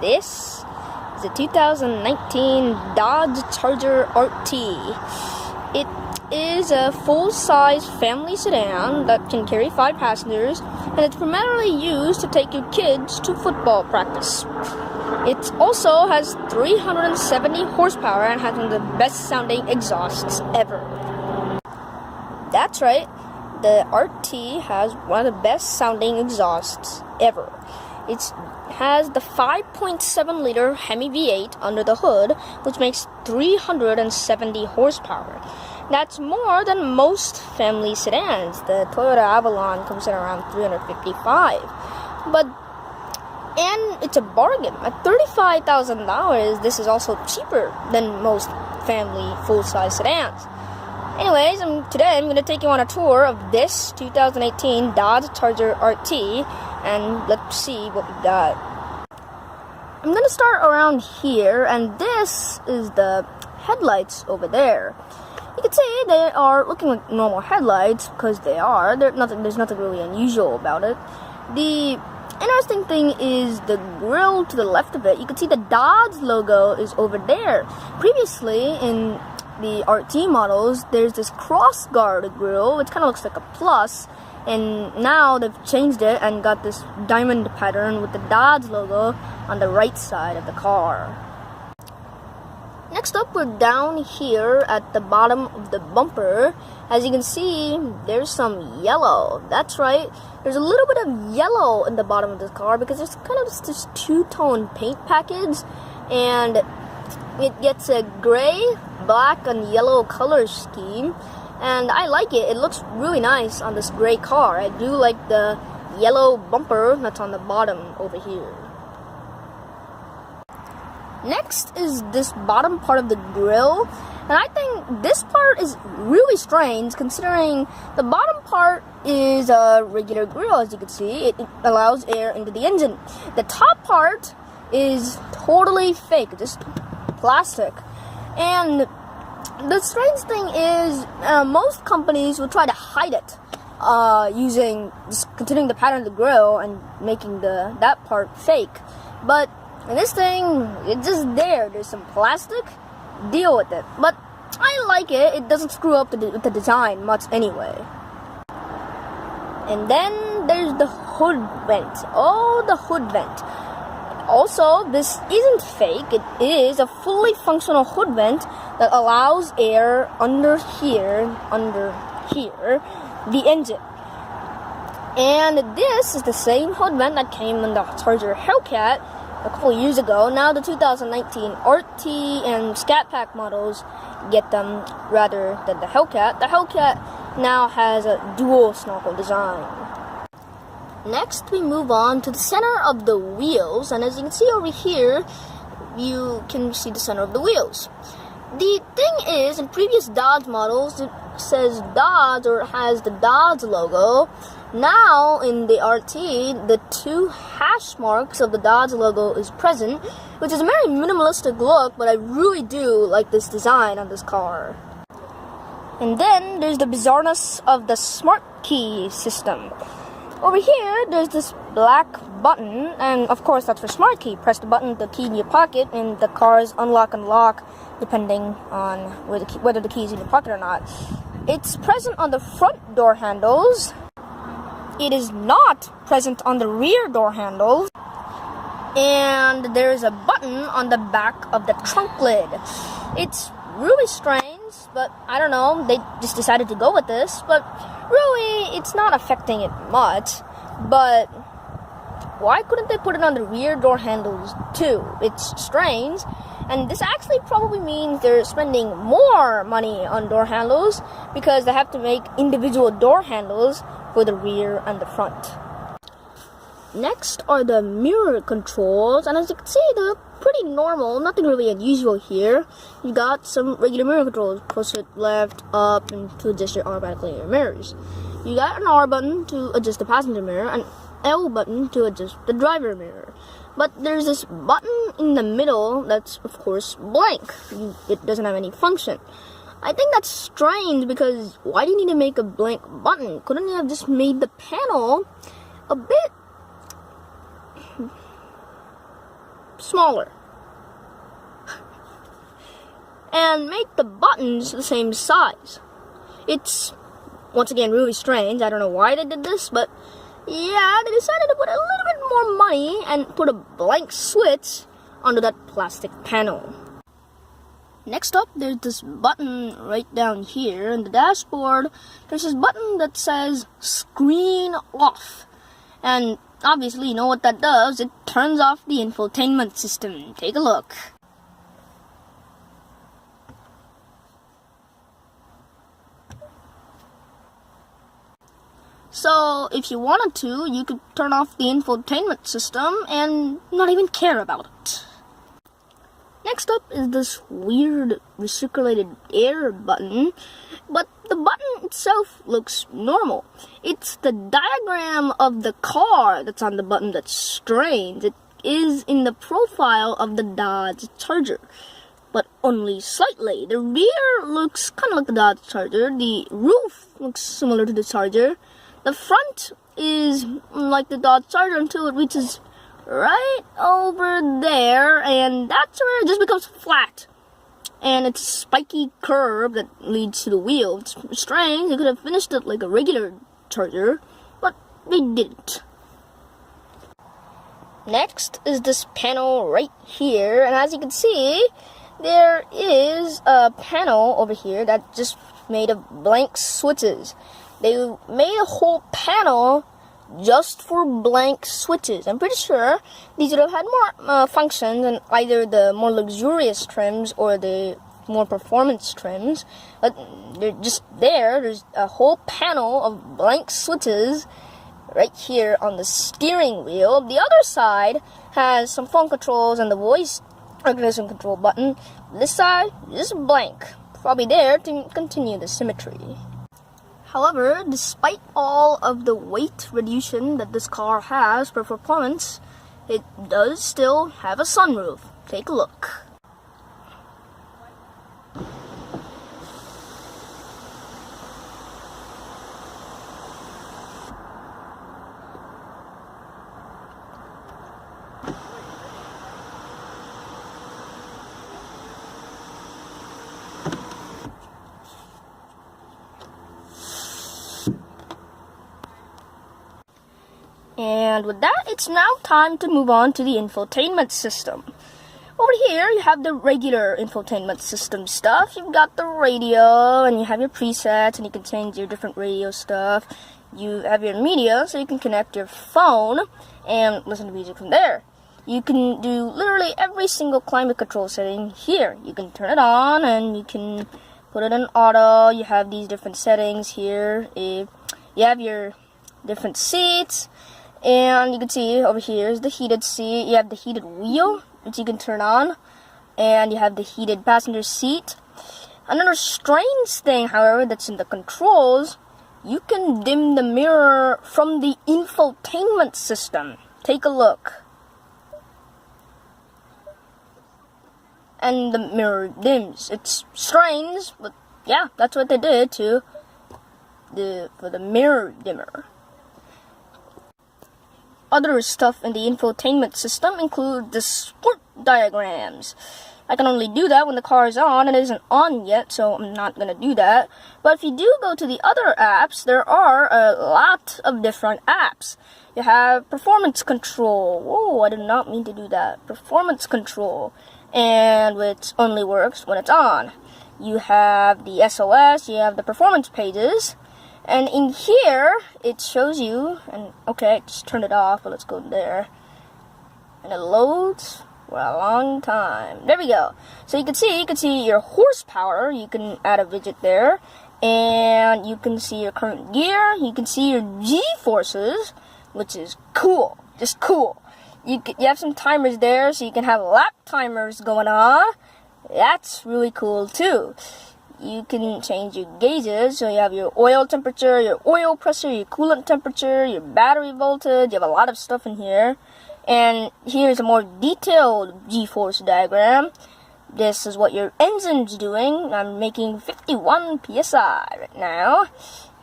This is a 2019 Dodge Charger RT. It is a full-size family sedan that can carry 5 passengers, and it's primarily used to take your kids to football practice. It also has 370 horsepower and has one of the best-sounding exhausts ever. That's right, the RT has one of the best-sounding exhausts ever. It has the 5.7-liter Hemi V8 under the hood, which makes 370 horsepower. That's more than most family sedans. The Toyota Avalon comes in around 355. And it's a bargain. At $35,000, this is also cheaper than most family full-size sedans. Anyways, today I'm going to take you on a tour of this 2018 Dodge Charger RT, and let's see what we got. I'm going to start around here, and this is the headlights over there. You can see they are looking like normal headlights because they are. There's nothing really unusual about it. The interesting thing is the grille to the left of it. You can see the Dodge logo is over there. Previously, in the RT models, there's this cross-guard grille, which kind of looks like a plus, and now they've changed it and got this diamond pattern with the Dodge logo on the right side of the car. Next up, we're down here at the bottom of the bumper. As you can see, there's some yellow. That's right, there's a little bit of yellow in the bottom of this car because there's kind of this two-tone paint package, and it gets a gray, black, and yellow color scheme, and I like it. It looks really nice on this gray car. I do like the yellow bumper that's on the bottom over here. Next is this bottom part of the grille, and I think this part is really strange considering the bottom part is a regular grille. As you can see, it allows air into the engine. The top part is totally fake, just plastic. And the strange thing is most companies will try to hide it just continuing the pattern of the grille and making that part fake. But in this thing, it's just there. There's some plastic. Deal with it. But I like it. It doesn't screw up with the design much anyway. And then there's the hood vent. Oh, the hood vent. Also, this isn't fake. It is a fully functional hood vent that allows air under here, the engine. And this is the same hood vent that came in the Charger Hellcat a couple years ago. Now the 2019 RT and Scat Pack models get them rather than the Hellcat. The Hellcat now has a dual snorkel design. Next, we move on to the center of the wheels, and as you can see over here, you can see the center of the wheels. The thing is, in previous Dodge models, it says Dodge or has the Dodge logo. Now, in the RT, the 2 hash marks of the Dodge logo is present, which is a very minimalistic look, but I really do like this design on this car. And then, there's the bizarreness of the smart key system. Over here, there's this black button, and of course that's for smart key. Press the button, the key in your pocket, and the cars unlock and lock depending on whether the key is in your pocket or not. It's present on the front door handles. It is not present on the rear door handles. And there is a button on the back of the trunk lid. It's really strange, but I don't know, they just decided to go with this, but really, it's not affecting it much. But why couldn't they put it on the rear door handles too? It's strange, and this actually probably means they're spending more money on door handles because they have to make individual door handles for the rear and the front. Next are the mirror controls, and as you can see, they're pretty normal, nothing really unusual here. You got some regular mirror controls, push it left, up, and to adjust your automatic linear mirrors. You got an R button to adjust the passenger mirror, an L button to adjust the driver mirror. But there's this button in the middle that's, of course, blank. It doesn't have any function. I think that's strange because why do you need to make a blank button? Couldn't you have just made the panel a bit smaller. And make the buttons the same size. It's, once again, really strange. I don't know why they did this, but yeah, they decided to put a little bit more money and put a blank switch onto that plastic panel. Next up, there's this button right down here in the dashboard. There's this button that says screen off. And obviously, you know what that does. It turns off the infotainment system. Take a look. So, if you wanted to, you could turn off the infotainment system and not even care about it. Next up is this weird recirculated air button, but the button itself looks normal. It's the diagram of the car that's on the button that's strange. It is in the profile of the Dodge Charger, but only slightly. The rear looks kind of like the Dodge Charger. The roof looks similar to the Charger. The front is like the Dodge Charger until it reaches right over there, and that's where it just becomes flat. And it's a spiky curve that leads to the wheel. It's strange. They could have finished it like a regular Charger, but they didn't. Next is this panel right here, and as you can see, there is a panel over here that's just made of blank switches. They made a whole panel just for blank switches. I'm pretty sure these would have had more functions than either the more luxurious trims or the more performance trims. But they're just there. There's a whole panel of blank switches right here on the steering wheel. The other side has some phone controls and the voice recognition control button. This side is blank. Probably there to continue the symmetry. However, despite all of the weight reduction that this car has for performance, it does still have a sunroof. Take a look. And with that, it's now time to move on to the infotainment system. Over here, you have the regular infotainment system stuff. You've got the radio, and you have your presets, and you can change your different radio stuff. You have your media, so you can connect your phone and listen to music from there. You can do literally every single climate control setting here. You can turn it on, and you can put it in auto. You have these different settings here. You have your different seats. And you can see over here is the heated seat. You have the heated wheel, which you can turn on. And you have the heated passenger seat. Another strange thing, however, that's in the controls, you can dim the mirror from the infotainment system. Take a look. And the mirror dims. It's strange, but yeah, that's what they did for the mirror dimmer. Other stuff in the infotainment system include the sport diagrams. I can only do that when the car is on, and it isn't on yet, so I'm not going to do that. But if you do go to the other apps, there are a lot of different apps. You have performance control. Whoa, I did not mean to do that. Performance control, and which only works when it's on. You have the SOS, you have the performance pages. And in here, it shows you, and okay, just turn it off, but let's go there. And it loads for a long time. There we go. So you can see your horsepower. You can add a widget there. And you can see your current gear. You can see your G-forces, which is cool. Just cool. You have some timers there, so you can have lap timers going on. That's really cool, too. You can change your gauges, so you have your oil temperature, your oil pressure, your coolant temperature, your battery voltage. You have a lot of stuff in here. And here's a more detailed G-force diagram. This is what your engine's doing. I'm making 51 psi right now.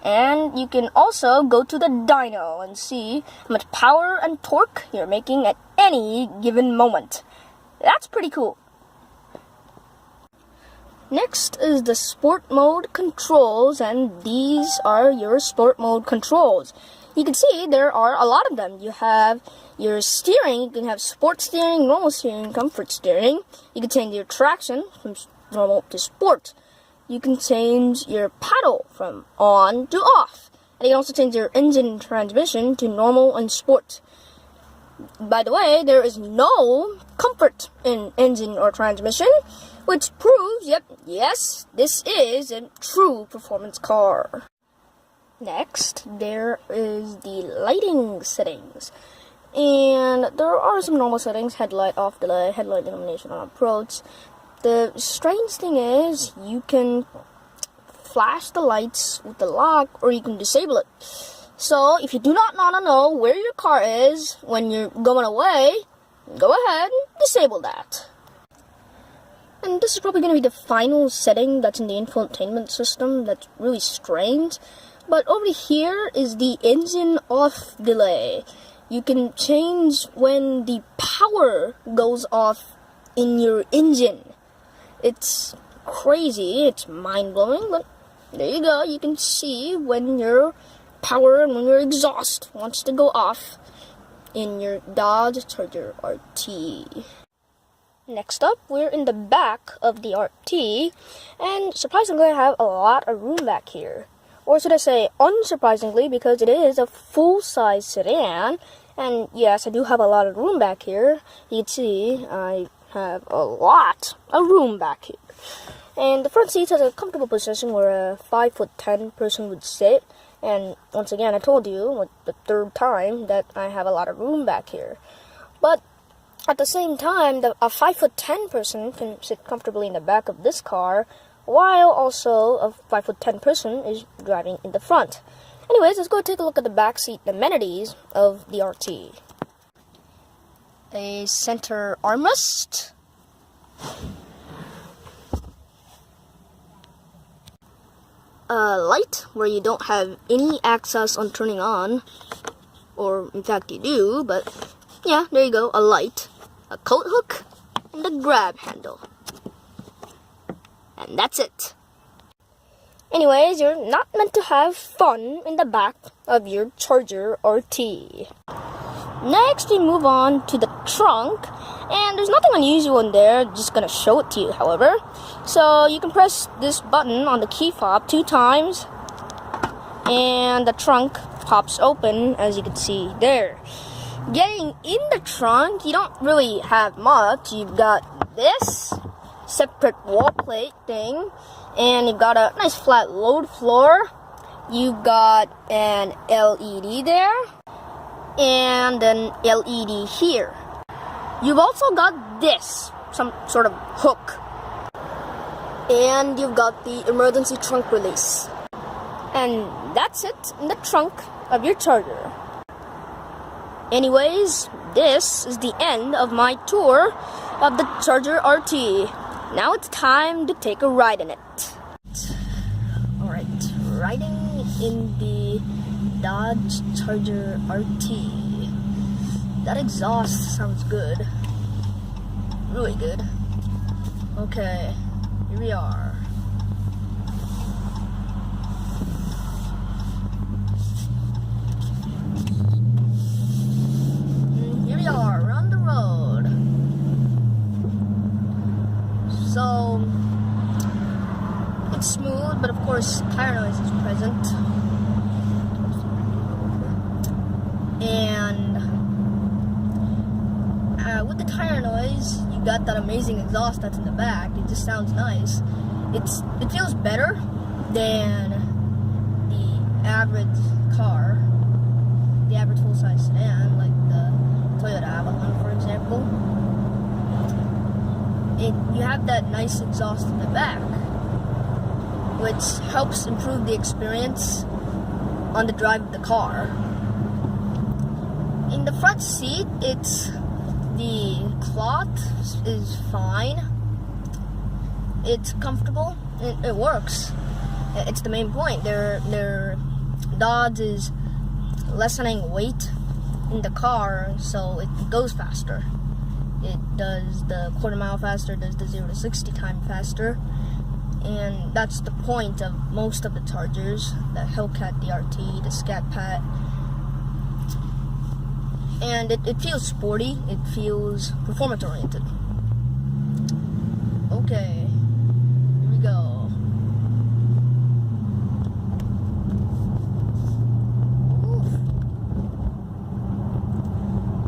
And you can also go to the dyno and see how much power and torque you're making at any given moment. That's pretty cool. Next is the sport mode controls, and these are your sport mode controls. You can see there are a lot of them. You have your steering. You can have sport steering, normal steering, comfort steering. You can change your traction from normal to sport. You can change your paddle from on to off. And you can also change your engine transmission to normal and sport. By the way, there is no comfort in engine or transmission, which proves, yes, this is a true performance car. Next, there is the lighting settings. And there are some normal settings: headlight off, delay, headlight illumination on approach. The strange thing is, you can flash the lights with the lock, or you can disable it. So, if you do not want to know where your car is when you're going away, go ahead and disable that. And this is probably going to be the final setting that's in the infotainment system. That's really strange. But over here is the engine off delay. You can change when the power goes off in your engine. It's crazy, it's mind-blowing, but there you go. You can see when your power and when your exhaust wants to go off in your Dodge Charger RT. Next up, we're in the back of the RT, and surprisingly I have a lot of room back here. Or should I say unsurprisingly, because it is a full-size sedan, and yes, I do have a lot of room back here. You can see I have a lot of room back here. And the front seat has a comfortable position where a 5'10" person would sit. And once again, I told you, like the third time, that I have a lot of room back here. But at the same time, a 5'10" person can sit comfortably in the back of this car, while also a 5'10" person is driving in the front. Anyways, let's go take a look at the back seat amenities of the RT. A center armrest, a light where you don't have any access on turning on, or in fact you do, but yeah, there you go, a light, a coat hook, and a grab handle. And that's it. Anyways, you're not meant to have fun in the back of your Charger RT. Next, we move on to the trunk, and there's nothing unusual in there, just gonna show it to you, however. So, you can press this button on the key fob 2 times, and the trunk pops open, as you can see there. Getting in the trunk, you don't really have much. You've got this separate wall plate thing, and you've got a nice flat load floor. You've got an LED there, and an LED here. You've also got this, some sort of hook, and you've got the emergency trunk release. And that's it in the trunk of your Charger. Anyways, this is the end of my tour of the Charger RT. Now it's time to take a ride in it. Alright, riding in the Dodge Charger RT. That exhaust sounds good. Really good. Okay, here we are. Here we are, we're on the road. So, it's smooth, but of course, tire noise is present. And with the tire noise, you got that amazing exhaust that's in the back. It just sounds nice. It feels better than the average car, the average full-size sedan, like the Toyota Avalon, for example. You have that nice exhaust in the back, which helps improve the experience on the drive of the car. In the front seat, the cloth is fine. It's comfortable. It works. It's the main point. Their Dodge is lessening weight in the car, so it goes faster. It does the quarter mile faster, does the 0 to 60 time faster. And that's the point of most of the Chargers, the Hellcat, the RT, the Scat Pat. And it feels sporty, it feels performance oriented. Okay, here we go. Oof.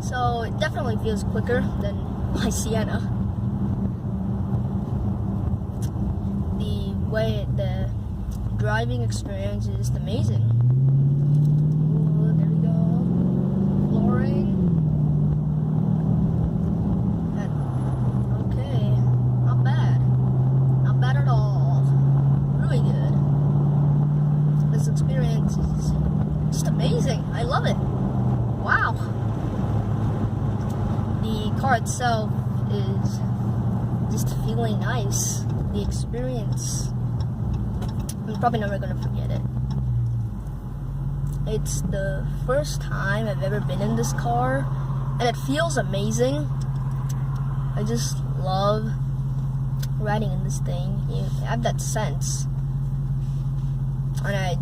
So it definitely feels quicker than my Sienna. The driving experience is just amazing. Ooh, there we go. Flooring. Okay, not bad. Not bad at all. Really good. This experience is just amazing. I love it. Wow. The car itself is just feeling nice. The experience, I'm probably never gonna forget it. It's the first time I've ever been in this car, and it feels amazing. I just love riding in this thing. You have that sense, and I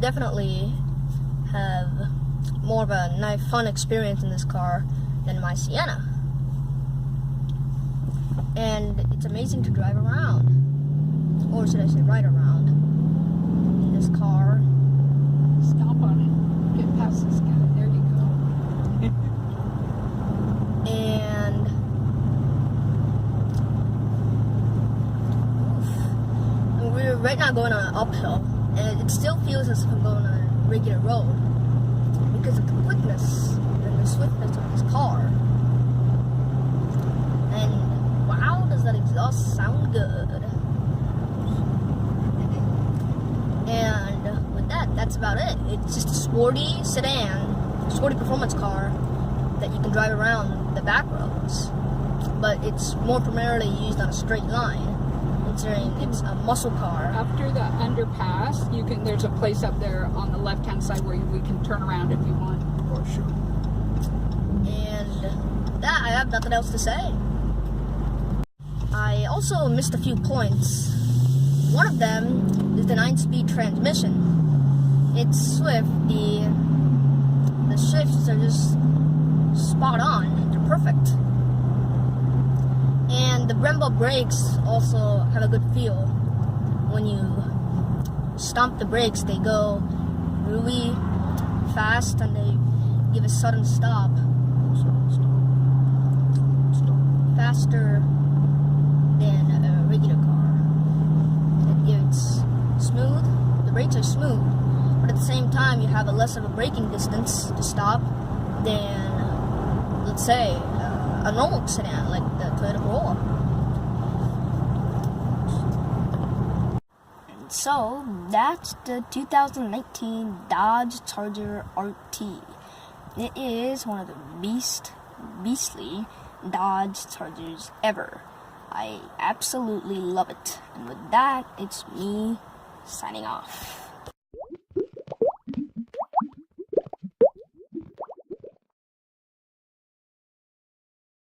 definitely have more of a nice, fun experience in this car than my Sienna. And it's amazing to drive around, or should I say ride around, in this car. Stop on it. Get past this guy. There you go. And we're right now going on an uphill, and it still feels as if I'm going on a regular road because of the quickness and the swiftness of this car. And wow, does that exhaust sound good. And with that, that's about it. It's just a sporty sedan, sporty performance car that you can drive around the back roads. But it's more primarily used on a straight line, considering it's a muscle car. After the underpass, you can. There's a place up there on the left-hand side where we can turn around if you want. For sure. And that, I have nothing else to say. I also missed a few points. One of them is the 9-speed transmission. It's swift. The shifts are just spot on. They're perfect. And the Brembo brakes also have a good feel. When you stomp the brakes, they go really fast and they give a sudden stop. Faster than a regular car. It's smooth, the brakes are smooth, but at the same time you have a less of a braking distance to stop than, let's say, a normal sedan like the Toyota Corolla. And so that's the 2019 Dodge Charger RT. It is one of the beastly Dodge Chargers ever. I absolutely love it. And with that, it's me signing off.